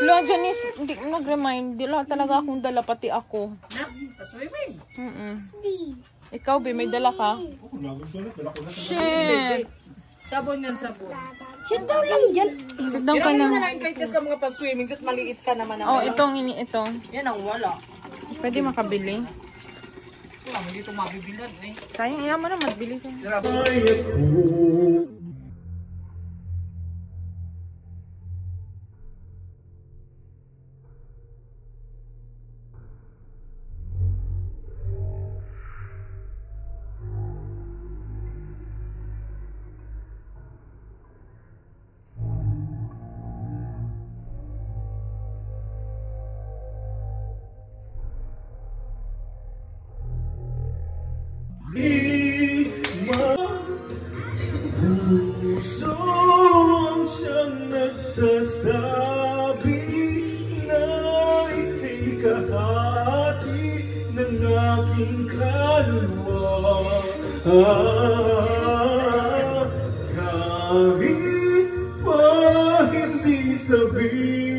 Wala, Janice, hindi ko nag-remind. Wala talaga akong dala, pati ako. Swimming. Ikaw, be, may dala ka? Shit! Sabon yan, sabon. Sit down lang yan. Sit down ka na. Yan na lang kay Jess ka mga pa-swimming. Just maliit ka naman. Oh, ito. Yan ang wala. Pwede makabili. Wala, hindi ito mabibilan eh. Sayang, iyan mo na, magbili siya. Puso siyang nagsasabi na ika'y kahati ng aking kaluluwa. Kahit pa hindi sabihin.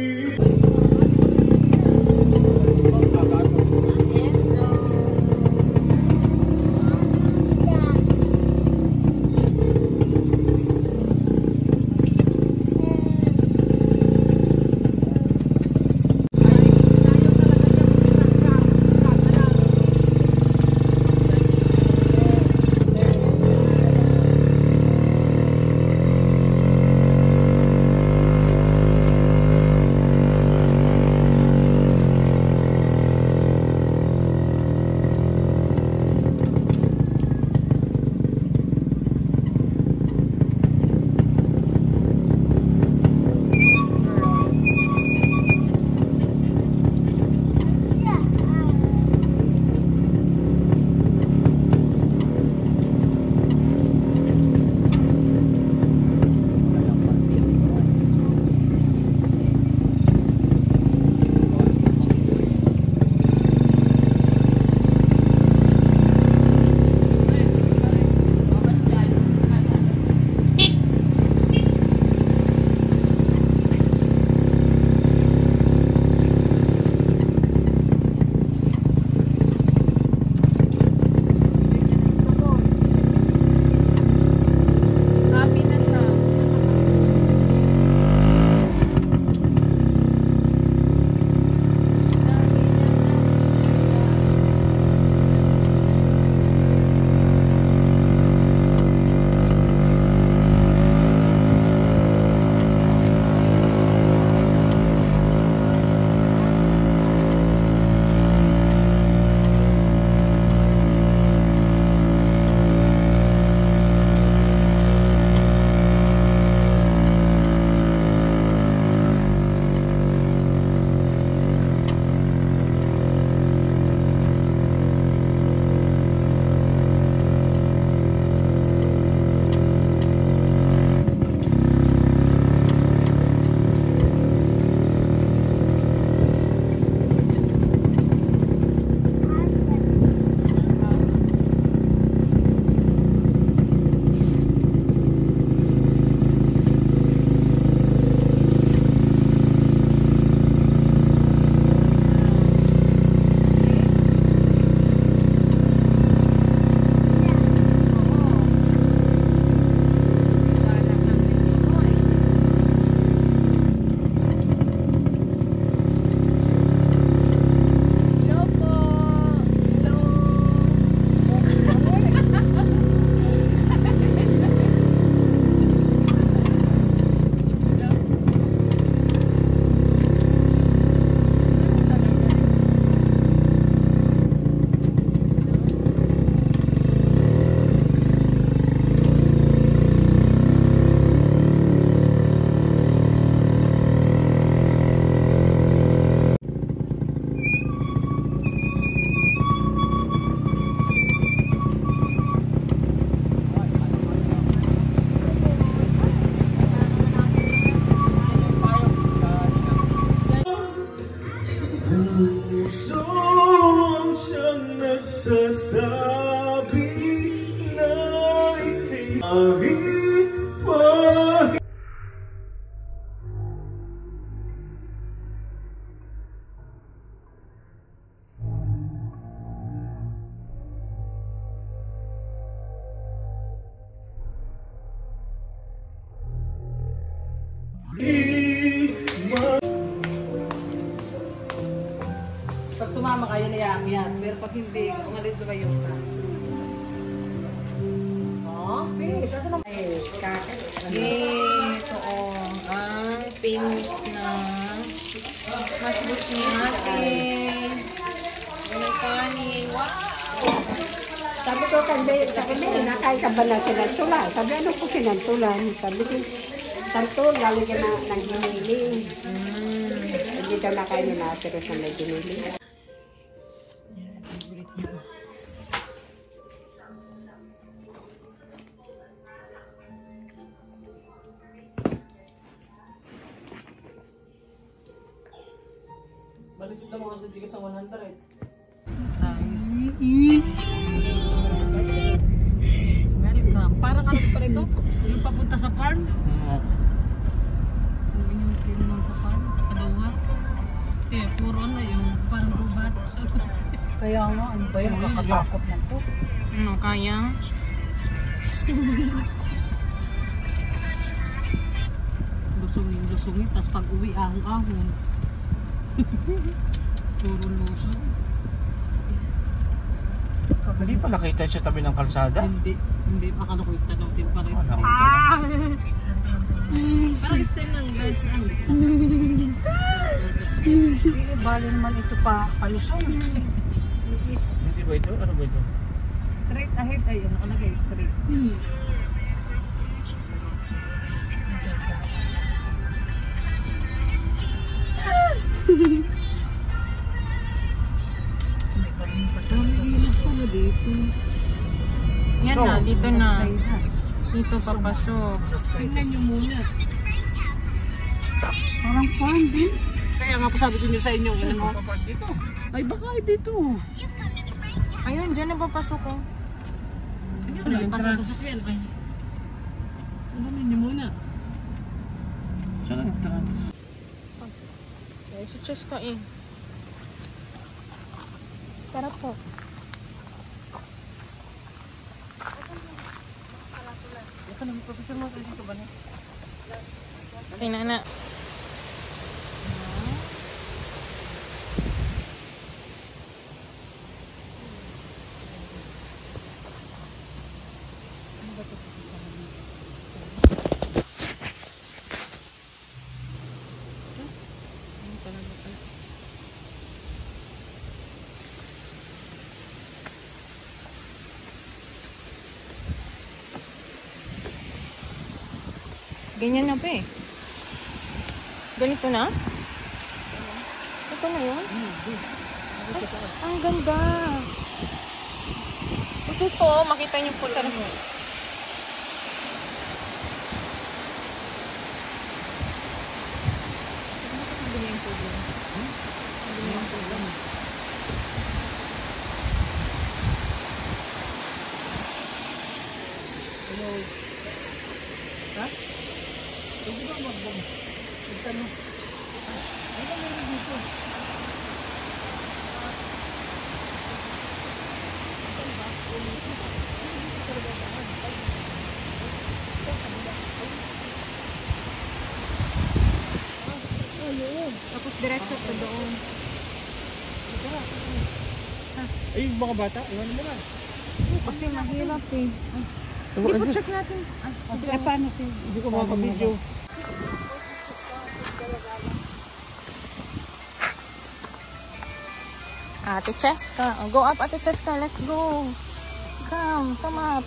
nagsasabi na ika'y kahit pa. Pag sumama kayo na yan. Pero pag hindi, umalis na kayo na. Oh, fish. Asa naman? Ito ang famous na masbos ni ate. May kanin. Wow! Sabi ko kay nakain ka ba na sinantulan? Sabi, ano po sinantulan? Sabi ko, santul, galing ka na ng giniling. Hindi ka nakain na pero sa may giniling. Balisit na mga sa tigas sa 100. Welcome. Parang ano pa rin ito? Yung papunta sa farm? Yung sa farm? Kadawa? Puro ano yung parang rubat. Kaya nga, ano ba yung kakatakot na to? Ano kaya? Lusungin, tapos pag uwi, ahong-ahong. Puro lusong. Hindi pa nakita siya tabi ng kalsada? Hindi pa nakita natin pa rin. Parang style ng guys. Bali naman ito pa palusong. Hindi ba ito? Ano ba ito? Straight ahead ay ano nakalagay straight. Yan na, dito na. Dito papasok. Tingnan nyo muna. Parang fun din. Kaya nga pa sabi ko nyo sa inyo, ano? Ay baka dito. Ayun, dyan na papasok ko. Ano yung pasok sa sakyan? Ay. Alamin nyo muna. Saan ang entrance? Ay, si Cheska eh. Tara po. Ito na, professor mo dito ba niya? Tingnan na. Ganyan na ba eh. Ganito na? Ito na yun? Ay, ang ganda. Ito po, makita niyo po. Tara mo. Tapos diretso ko doon. Ay, yung mga bata, iwan mo na. Kasi mahirap eh. Hindi po check natin. Paano si... Hindi ko makaka-video. Ate Cheska. Oh, go up, Ate Cheska. Let's go. Come up.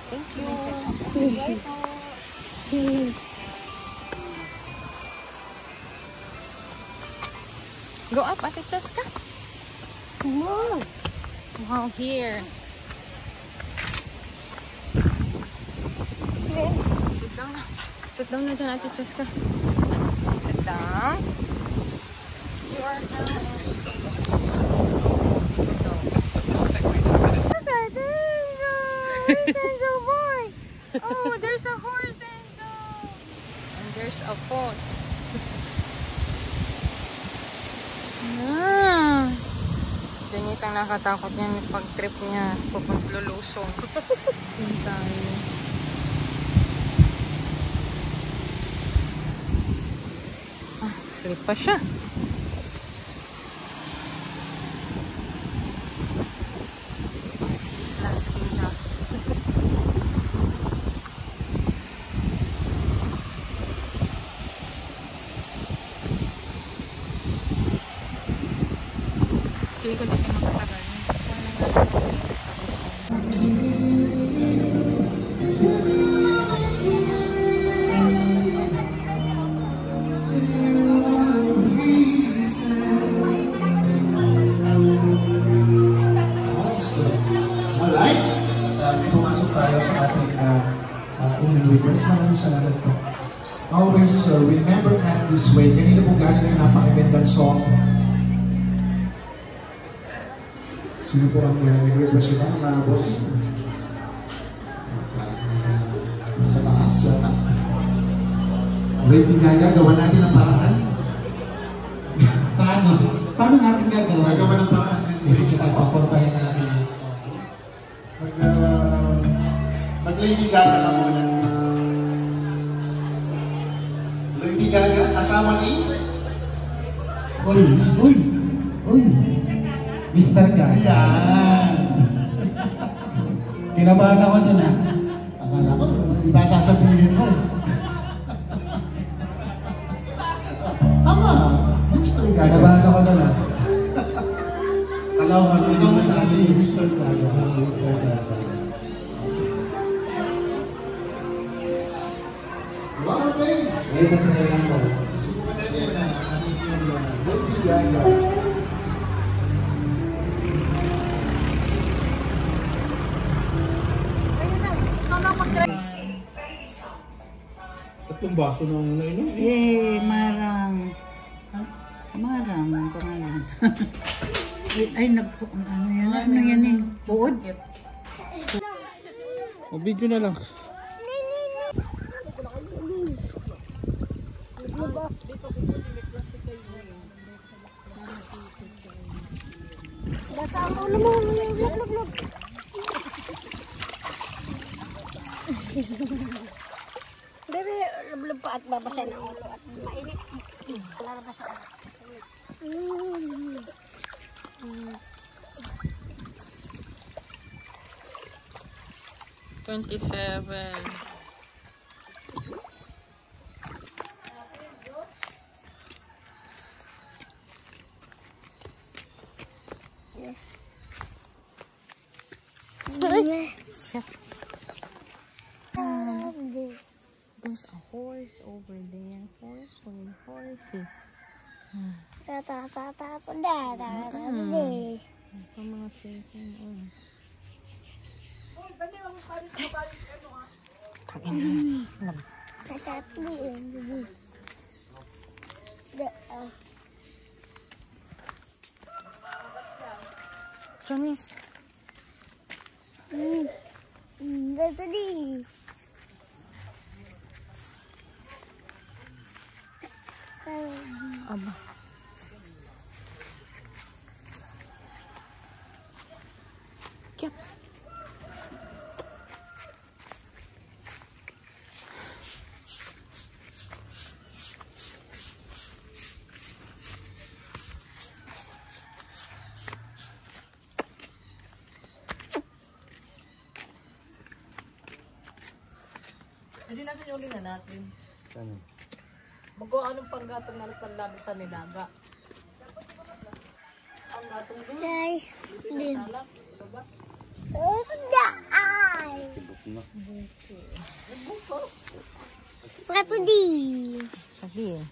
Thank you. Go up, Ate Cheska. Wow! Wow, here. Sit down na. Sit down na dyan, Ate Cheska. Sit down. You are now. Look at Enzo! Where's Enzo boy? Oh, there's a horse, Enzo! And there's a phone. Denise ang nakatakot niya pag trip niya. Pupunta Lulusong. Yun tayo. Nag-sleep pa siya. This is Las Quintas. Hindi ko dito makatagal. Alright, may pumasok tayo sa ating Indian Weavers. Maraming salamat po. Always remember us this way. Kanina po galing yung napakagandang song. Sino po ang nag-request ito? Mga bossing. Nasa taas. Lady Gaga, gawa natin ang paraan. Paano? Paano natin gagawa? Gagawa ng paraan. Sige, papuntahin natin. Mag-Lady Gaga ka muna. Lady Gaga, asawa ni? Uy! Uy! Uy! Mr. Gaga. Ayan! Kinabahan ako dun ha. Akala ko, iba sasabihin mo. Tama! Mr. Gaga. Kinabahan ako dun ha. Kala ko kasi ito sa si Mr. Gaga. Mr. Gaga. Wow, thanks! Ngayon na pinailan ko. Susubukan natin na aming Lady Gaga. Tatlong baso ng nainom. Eh, Marang. Marang ang pangalan. Ay, ano yan eh. Buod. O, video na lang. Bebe, lablab pa at babasa ng ulo at mainit. Lalabas ako. $27. There's a horse over there. Horsey. Ito mga cellphone. Jamis. Aba. Cute. Hindi natin yung ulingan natin. Ano? Magawa anong panggatong na nagpanlabi sa nilaga. Ang gatong doon. Dito sa salak. Diba? Sabi eh.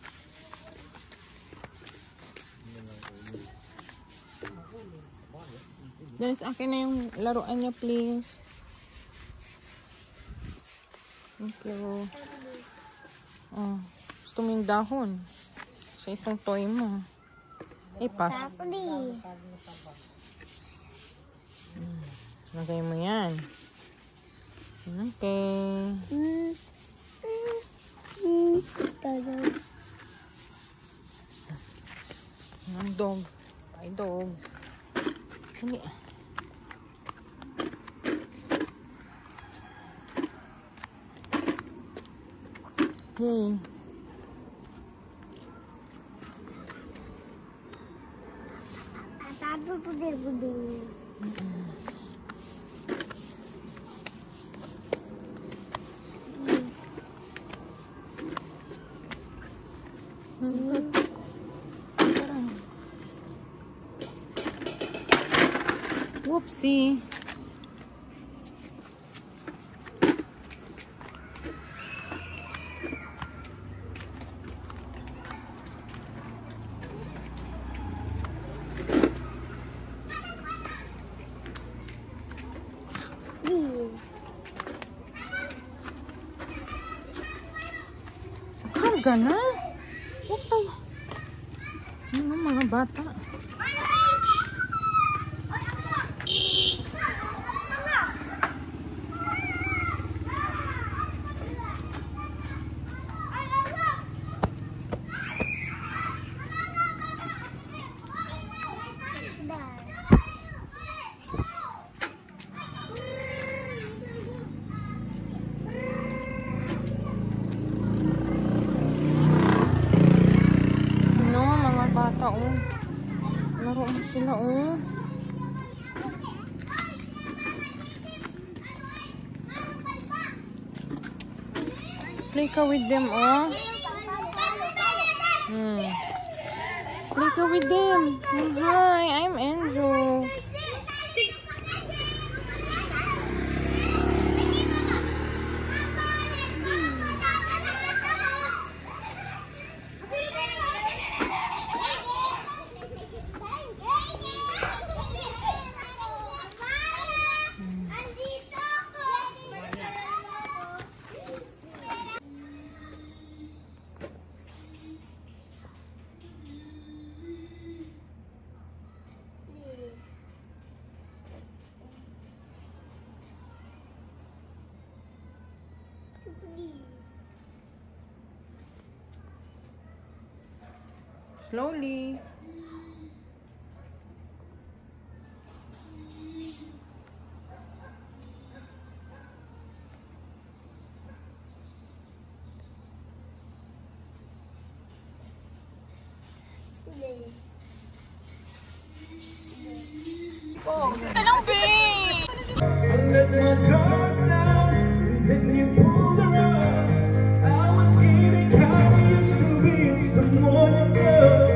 Dennis, akin na yung laruan niya, please. Thank you. Oh, gusto mo yung dahon sa isang toy mo. Pa. Lagay mo yan. Okay. Ang dog. Ay, dog. Hindi. Yay. Whoopsie. Karga na. Utay. Ano mga bata? Bata, oh. Laro mo sila, oh. Play ka with them, oh. Play ka with them. Hi, I'm Enzo. Slowly. Oh, anong babe? I let my guard down, then you pulled the rug. I was getting kind of used to being someone in love.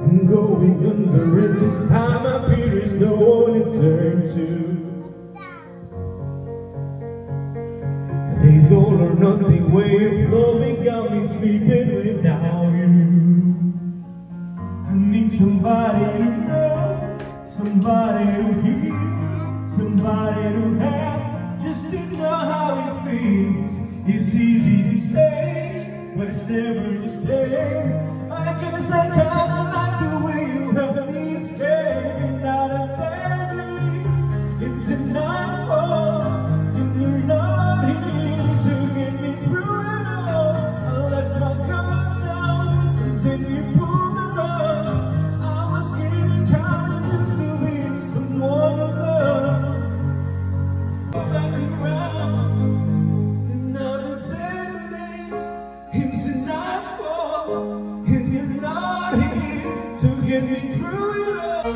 I'm going under, and this time I fear there's no one to turn to. This all or nothing way of loving got me sleeping without you. I need somebody to know, somebody to hear, somebody to have, just to know how it feels. It's easy to say, but it's never the same. I guess I kinda like the way you help me escape out of memories into nightfall, and you're not here to get me through it all. I let my guard down, and then you pulled the rug. I was getting kind of used to being someone to love. Back around, and now the days into nightfall, and you're not here to get me through it all.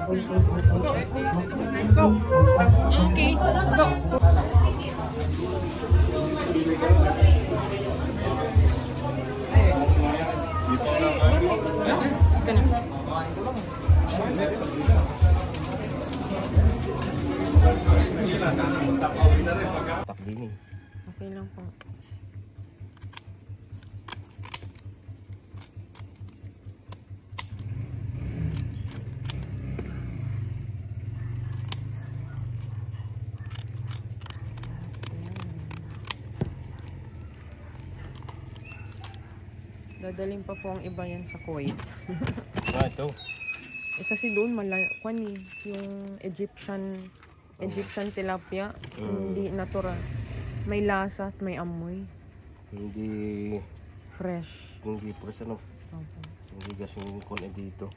Okay, go. Ito na. Okay lang po. Dadaling pa po ang iba yan sa Kuwait. Ito. Kasi doon malayo yung Egyptian tilapia, hindi natural. May lasa at may amoy. Hindi Fresh. fresh ano. Hindi gasing kon dito.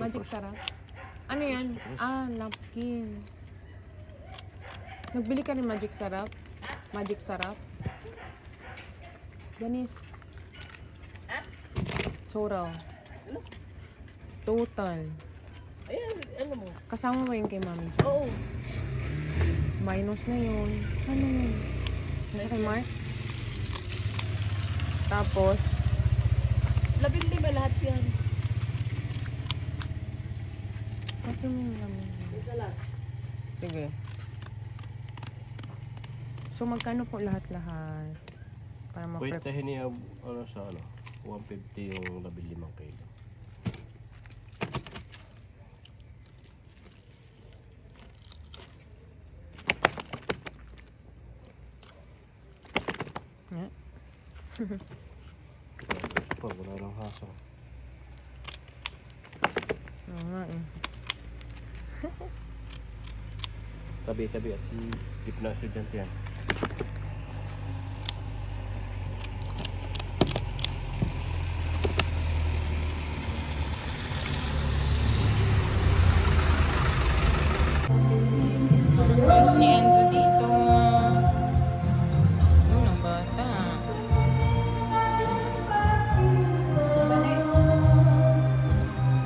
Magic sarap. Ano yan? Napkin. Nagbili ka rin magic sarap? Magic sarap? Ganis. Total. Total. Ayan, ano mo? Kasama mo yung kay Mami? Oo. Minus na yun. Ano yun? Kay Mark? Tapos, 15 lahat yan. kasi mo yung Mami. Sige. So, magkano po lahat-lahat? Para Wait, ma-prep. niya sa 150 yung 15 kilo. Yeah. Pag wala lang haso. Oo nga eh. Tabi-tabi at gitna estudyante yan. Friends ni Enzo dito. Ang bata.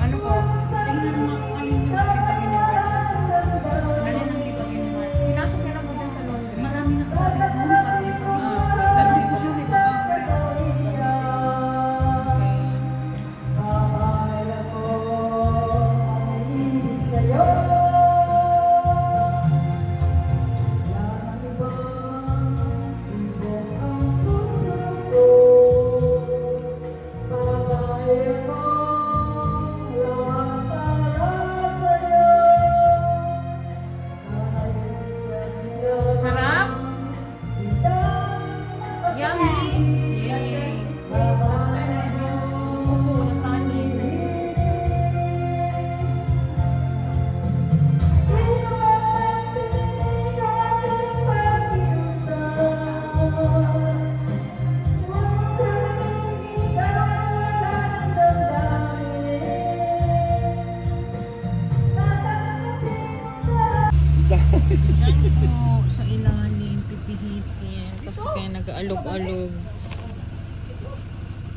Ano po? Pinasok niya na po dyan sa laundry. Marami na kasi doon. Sarap? Yummy! Yay! Opo, nakanin. Diyan po sa ilalim, pipihitin. Kasi kaya nag-aalog-alog.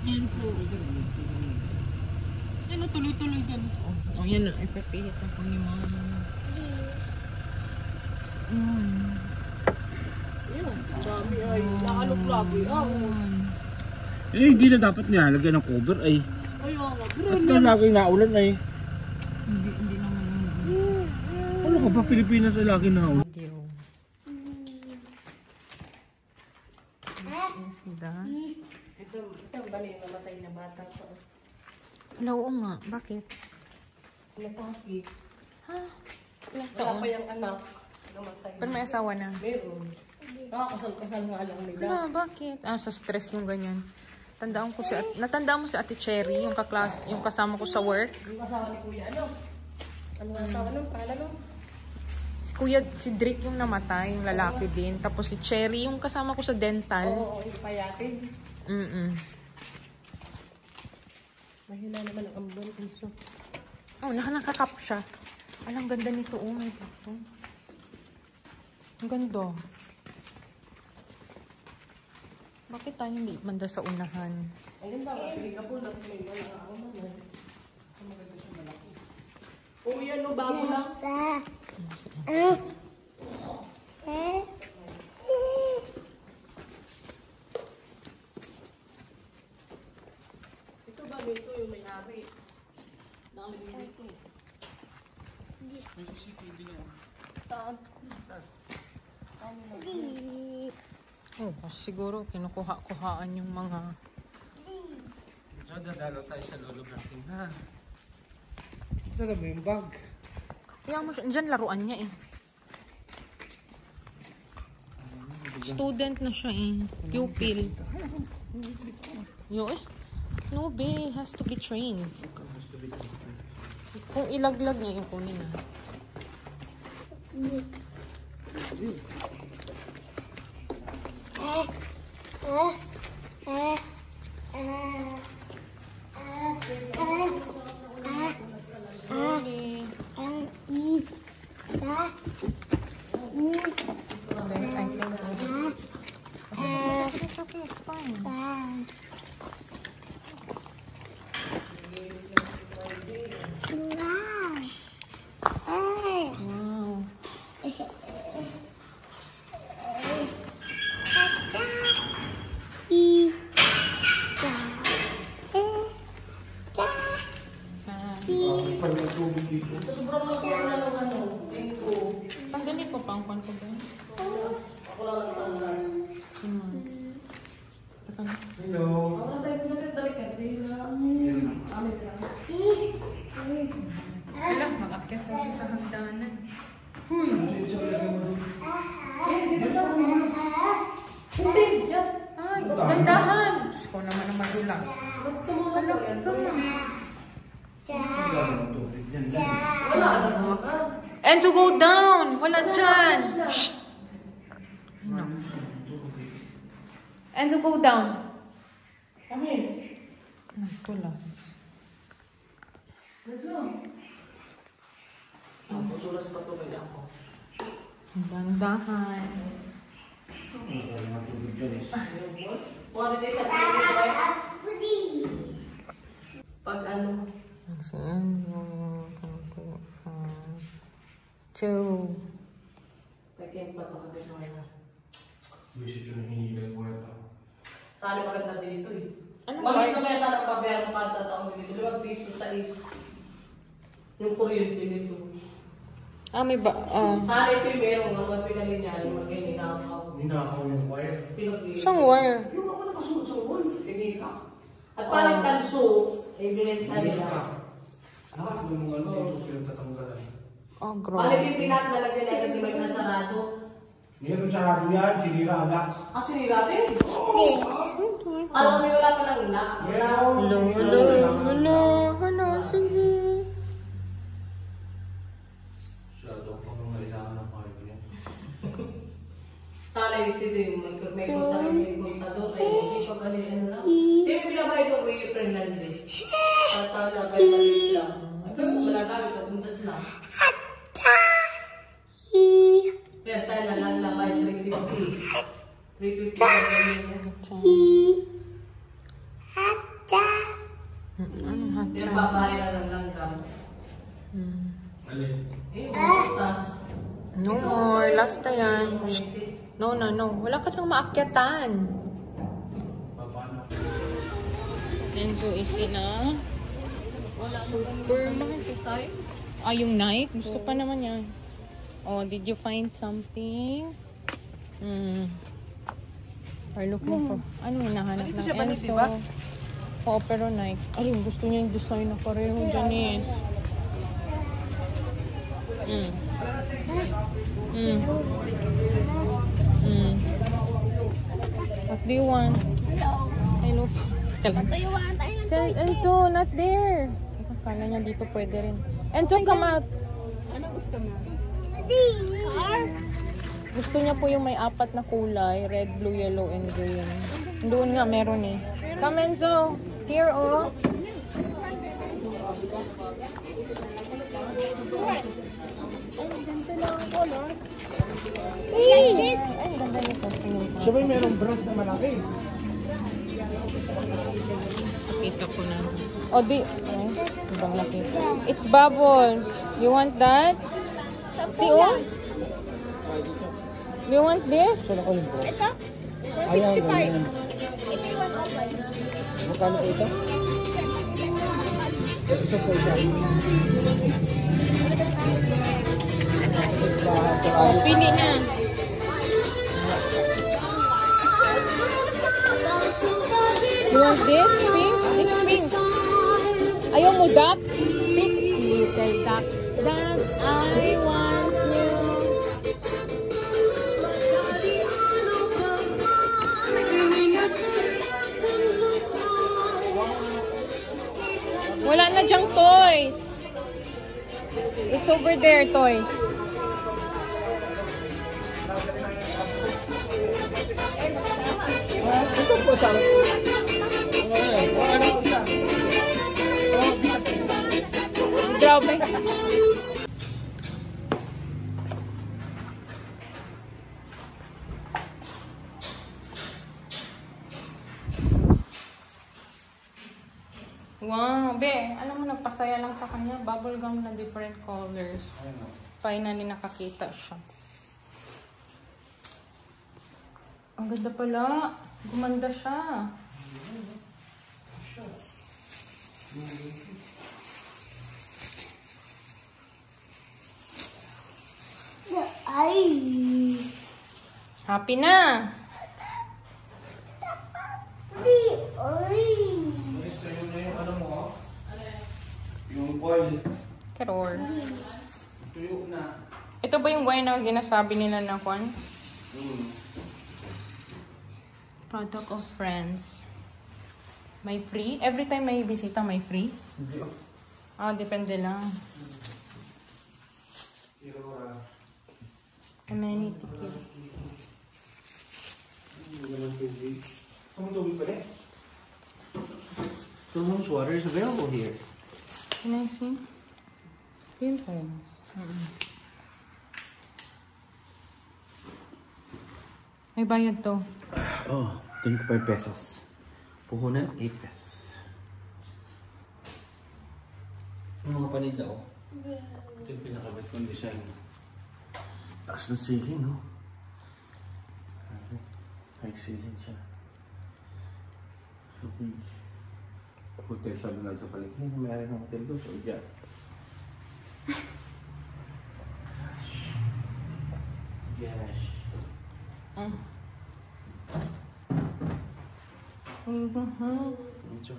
Yan po. Yan o, tuloy-tuloy dyan. O yan o, ipipihit na po ni Mama. Sabi ay, nakalok lagi. Eh, hindi na dapat nilalagyan ng cover ay. Ayaw nga. At ka lagi naulan ay. Hindi naman Ano ka ba Pilipinas ay lagi naulan? video. This is that. Ito ang bali namatay na bata pa. Wala, oo nga. Bakit? Nataki. Ilang Wala taon? pa yung anak. Namatay. Pero may asawa na. Meron. Kasal-kasal nga lang nila. Wala, bakit? Sa stress yung ganyan. Natandaan mo si Ate Cherry, yung yung kasama ko sa work. Yung asawa ni Kuya, ano? Ano nga asawa nun? Pangalan nun? Si Drake yung namatay, yung lalaki din. Tapos si Cherry, yung kasama ko sa dental. Oo, yung payatin. Mahina naman ang ambon. Oh, nakakap siya. Alang ganda nito. Oh, may buto. Ang ganda. Bakit tayo hindi manda sa unahan? Ayun ba? Piling ka po. May mga ako naman. yan, no? Bago lang. Ito ba, ito yung may-ari. Dami dito. May CCTV niya. Oh, siguro kinukuha-kuhaan yung mga... So, dadalo tayo sa lolo natin, ha? Saan mo yung bag? Kaya mo siya, dyan laruan niya eh. Student na siya eh. Pupil. Yo eh. No be, has to be trained. Kung ilaglag niya yung kunin na. Sorry. Okay, I think it's okay, it's fine. Wow. Pag may tubig dito. Tanggalin ko pa ang kwanto ba? Ako lang nagtanggal. Teka na. Hello. Ako na tayo pinatitalikat. Wala, mag-akyat ko siya sa hagdanan. Ay, dandahan! Diyos ko naman ang magulang. Wala ka And to go down! Wala dyan! Shh! No. And to go down. Nagtulas. Putulas pa to kaya ako. Dandahan. Pwede tayo sa table, pag ano, Saan yung kanto sa... Two. naging pa ito kapit mo na. Visit yun ang hinigay ko ito. Sana maganda dito eh. Ano Maliit ba? na kaya sana pabayar mo kada taong dito. 5 piso sa is. Yung kuryente nito. Ah, may ba... Sana ito yung merong mga pinalin niya. Yung mga hinakaw. Ninakaw yung wire. Pinag-iit. Siyang wire. Yung ako nakasuot sa wire. Hinihak. At parang tanso, eh binenta nila. Lahat ng mga ano dito silang tatanggalan. Oh, Balik grabe. yung tinatalaga niya agad yung may nasarado. Meron sa radyo yan, sinira anak. Ah, sinira din? Alam mo wala pa lang na. Hello, sige. Masyado pang mailangan ng payo niya. Sana ito yung may kusarang may kontado. Ay, hindi pa galing ano lang. Hindi mo pinabay itong Rio Fernandez. At tawag na kayo maliit lang. Ay, pero wala gamit, papuntas lang. Kaya tayo nalalabay 350. 350 na ganyan. Anong hot Yung chan? babae na lang langgam. Alin? Eh, butas. No more. Last na yan. Shh. No. Wala ka nang maakyatan. Paano? Enzo is in a supermarket. Ah, yung knife? Gusto pa naman yan. Oh, did you find something? Are looking for... Ano hinahanap ng Enzo? Oo, pero Nike. Ay, gusto niya yung design na pareho, Janice. What do you want? Hello. What do you want? Enzo, not there. Akala niya dito pwede rin. Enzo, come out. Ano gusto mo? Gusto niya po yung may 4 na kulay. Red, blue, yellow, and green. Doon nga, meron eh. Come, Enzo. Here, oh. Ay, ganda nito. Sabay merong brush na malaki. Kita ko na. O, di. Ay, bang nakita? It's bubbles. You want that? See, oh? You want this? Ito? Ayaw, ganyan. Magkano po ito? Ito po siya. Oh, pili na. You want this pink? This pink. Ayaw mo duck? 6 little ducks that I once knew. Wala na dyang toys. It's over there, toys. Ito po sa... Grabe. Wow, be, alam mo, nagpasaya lang sa kanya. Bubble gum na different colors. Finally, nakakita siya. Ang ganda pala. Gumanda siya. Happy na. Yung boil. Karor. Tuyo na. Ito ba yung wine na ginasabi nila na kwan? Product of friends. May free? Every time may bisita, may free? Hindi. Ah, depende lang. Amenity kit. Someone's tubig pa rin. Someone's water is available here. Can I see? Yun friends. May bayad to. Oh, 25 pesos. Puhunan, 8 pesos. Yung mga paninda, oh. Ito yung pinakabit kong design. Taas ng ceiling, no? High ceiling siya. So big. Hotel sa lugar sa paligid. Mayroon ng hotel doon. So, dyan. Gosh. Medyo.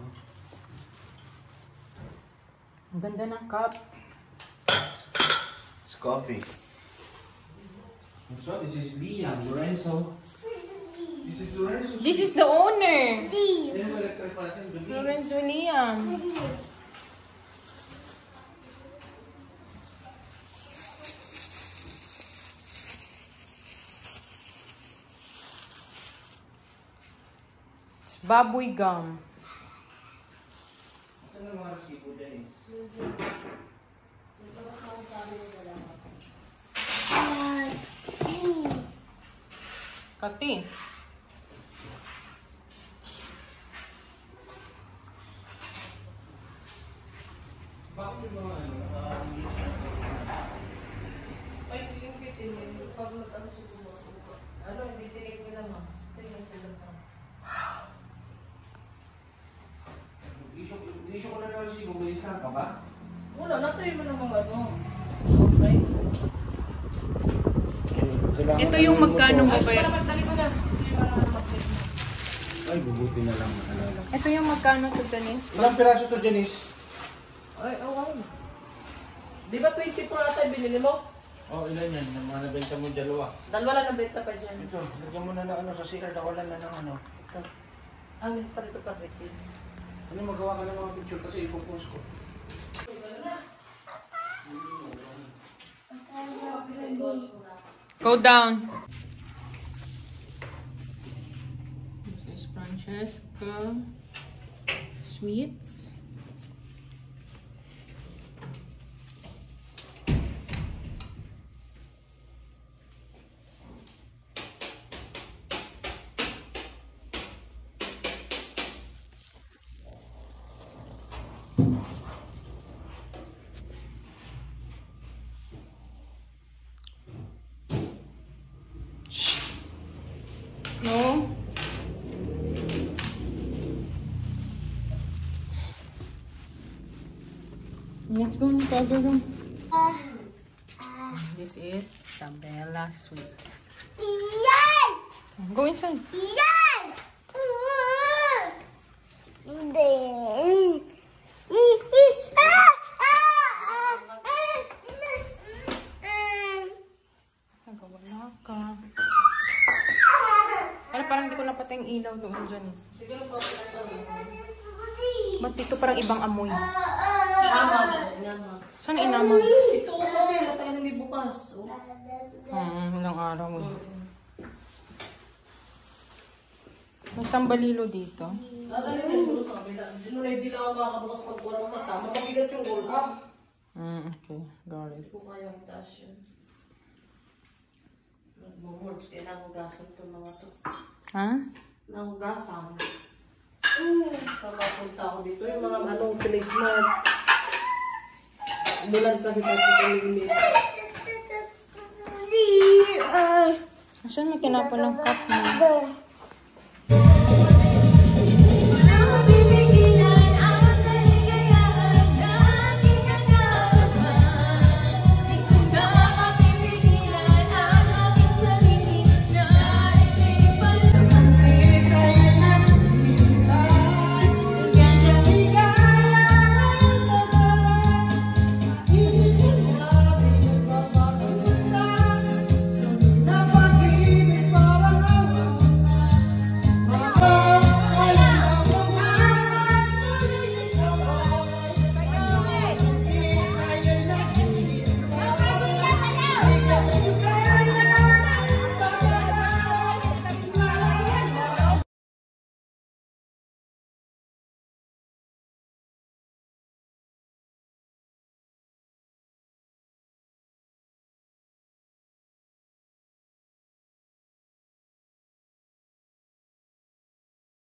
Ang ganda ng cup. It's coffee. So, this is Liam, Lorenzo. This is Lorenzo. This is the owner. Lorenzo Liam. It's baboy gum. Kati. Hindi ko na naman si bumilis ka ba? Wala, nasa iyo mo namang ano. Ito yung magkano mo ba? Ay, bubuti na lang makalala. Ito yung magkano to, Janice? Ilang piraso to, Janice? Ay, okay. Di ba 24 ata yung binili mo? Oh, ilan yan? Yung mga nabenta mo dalawa. Dalawa lang nabenta pa dyan. Ito, lagyan mo na ng ano sa CR. Nakulan na ng ano. Ito. Ah, pa dito pa rin. Ano magawa ka ng mga picture kasi ipopost ko. Go down. This is Francesca Sweets. Let's go in the other room. This is Tabella Sweets. Go inside. Nagawala ka. Ano, parang hindi ko napatay yung ilaw doon dyan. Ba't dito parang ibang amoy? Inamag. Saan inamag? Ito kasi, tayo hindi bukas. Ilang araw eh. May sambalilo dito. Dadali na yung sa kabila. Hindi na ako makakabukas pag walang kasama. Mabigat yung gold up. Okay, got it. Hindi ko kaya itaas yun. Nagmumurds, kaya nangugasan itong mga to. Ha? Nangugasan. Pagkapunta ako dito, yung mga anong placement. Umulan kasi tayo sa limit. Saan may kinapon ng cup mo?